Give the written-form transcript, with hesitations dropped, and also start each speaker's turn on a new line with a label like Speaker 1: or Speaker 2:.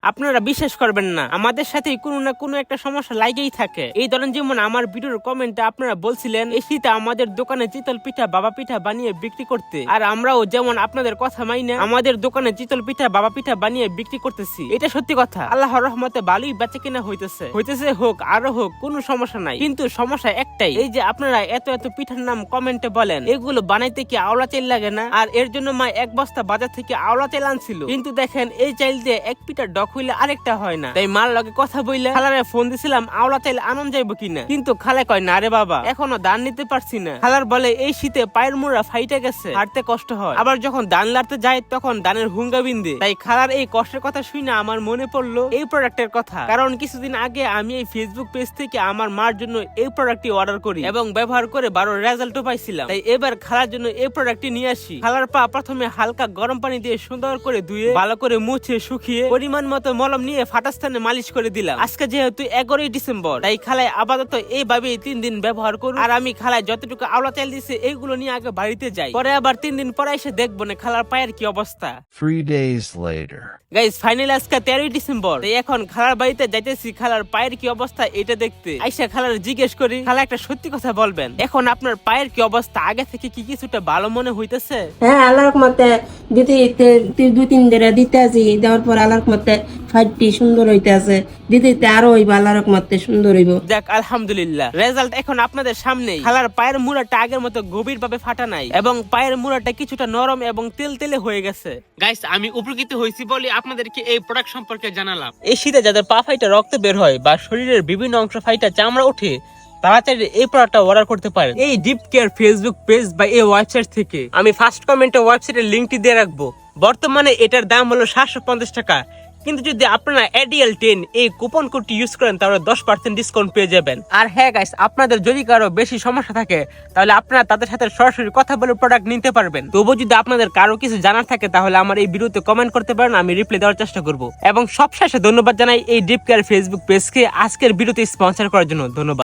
Speaker 1: আপনারা বিশ্বাস করবেন না, আমাদের সাথে কোনো না কোনো একটা সমস্যা লাগেই থাকে। এই ধরেন যেমন আমার ভিডিওর কমেন্টে আপনারা বলছিলেন এই শীতে আমাদের দোকানে চিতল পিঠা বাবা পিঠা বানিয়ে বিক্রি করতে, আর আমরাও যেমন আপনাদের কথা মাইনে আমাদের দোকানে চিতল পিঠা বাবা পিঠা বানিয়ে বিক্রি করতেছি। এটা সত্যি কথা, আল্লাহর রহমতে ভালোই বেচা কিনা হইতেছে হোক আরো হোক, কোনো সমস্যা নাই। কিন্তু সমস্যা একটাই, এই যে আপনারা এত এত পিঠার নাম কমেন্টে বলেন, এগুলো বানাইতে কি আওলা চাইল লাগে না? আর এর জন্য মা এক বস্তা বাজার থেকে আওলা চাইল আনছিল, কিন্তু দেখেন এই চাইল দিয়ে এক পিঠা ডক হইলে আরেকটা হয় না। তাই মার লগে কথা বইলে খালারে ফোন দিছিলাম আওলা চাইল আনন যাইব কিনা, কিন্তু খালে কয় না রে বাবা, এখনো ধান নিতে পারছি না। খালার বলে এই শীতে পায়ের মুড়া ফাইটে গেছে, হাঁটতে কষ্ট হয়, আবার যখন ধান লাড়তে যায় তখন ধানের হুঙ্গা বিন্দে। তাই খালার এই কষ্টের কথা শুনে আমার মনে পড়লো এই প্রোডাক্টের কথা, কারণ কিছুদিন আগে আমি এই ফেসবুক পেজ থেকে আমার মার জন্য এই প্রোডাক্টটি অর্ডার করি এবং ব্যবহার করে 12 রেজাল্টও পাইছিলাম। তাই এবার খালার জন্য এই প্রোডাক্টটি নিয়ে আসি। খালার পা প্রথমে হালকা গরম পানি দিয়ে সুন্দর করে ধুয়ে ভালো করে মুছে শুকিয়ে পরিমাণ মতো মলম নিয়ে ফাটা স্থানে মালিশ করে দিলাম। আজকে যেহেতু 11ই ডিসেম্বর, তাই খালায় আপাতত এইভাবেই 3 দিন ব্যবহার করুন। আর আমি খালায় যতটুকু আওলা চাল দিছে এইগুলো নিয়ে আগে বাড়িতে যাই, পরে আবার 3 দিন পরে এসে দেখবো না খালার পায়ের কি অবস্থা।
Speaker 2: 3 days later.
Speaker 1: গাইস ফাইনালি আজকে 13ই ডিসেম্বর, তাই এখন খালার বাড়িতে যাইতেছি খালার পায়ের কি অবস্থা এটা দেখতে। আইসা খালার জিজ্ঞেস করি, খালা একটা সত্যি কথা বলবেন, এখন আপনার পায়ের কি অবস্থা? আগে থেকে কি কিছুটা ভালো মনে হইতেছে?
Speaker 3: হ্যাঁ, আল্লাহর রহমতে দিতে 2-3 দিন দিতে আছি, দেওয়ার পর আল্লাহর রহমতে ফাইটটি সুন্দর হইতে আছে, দিতে আরো হইব, আল্লাহর রহমতে সুন্দর হইব।
Speaker 1: দেখ আলহামদুলিল্লাহ, রেজাল্ট এখন আপনাদের সামনেই। খালার পায়ের মুড়াটা আগের মতো গভীর ভাবে ফাটা নাই এবং পায়ের মুড়াটা কিছুটা নরম এবং তেল হয়ে গেছে। গাইস আমি উপকৃত হয়েছি বলে আপনাদেরকে এই প্রোডাক্ট সম্পর্কে জানালাম। এই শীতে যাদের পা ফাইটা রক্ত বের হয় বা শরীরের বিভিন্ন অংশ ফাইটা চামড়া ওঠে, তারা চাইলে এই প্রোডাক্টটা অর্ডার করতে পারেন এই ডিপ কেয়ার ফেসবুক পেজ বা এই ওয়েবসাইট থেকে। আমি ফার্স্ট কমেন্টে ওয়েবসাইটের লিংকটি দিয়ে রাখবো। বর্তমানে এটার দাম হলো 750 টাকা, কিন্তু যদি আপনারা ADL10 এই কুপন কোডটি ইউজ করেন তাহলে 10% ডিসকাউন্ট পেয়ে যাবেন। আর হ্যাঁ গাইস, আপনাদের যদি কারো বেশি সমস্যা থাকে তাহলে আপনারা তাদের সাথে সরাসরি কথা বলে প্রোডাক্ট নিতে পারবেন। তবু যদি আপনাদের কারো কিছু জানার থাকে তাহলে আমার এই ভিডিওতে কমেন্ট করতে পারেন, আমি রিপ্লাই দেওয়ার চেষ্টা করব। এবং সবশেষে ধন্যবাদ জানাই এই ডিপ কেয়ার ফেসবুক পেজকে আজকের ভিডিওতে স্পন্সর করার জন্য। ধন্যবাদ।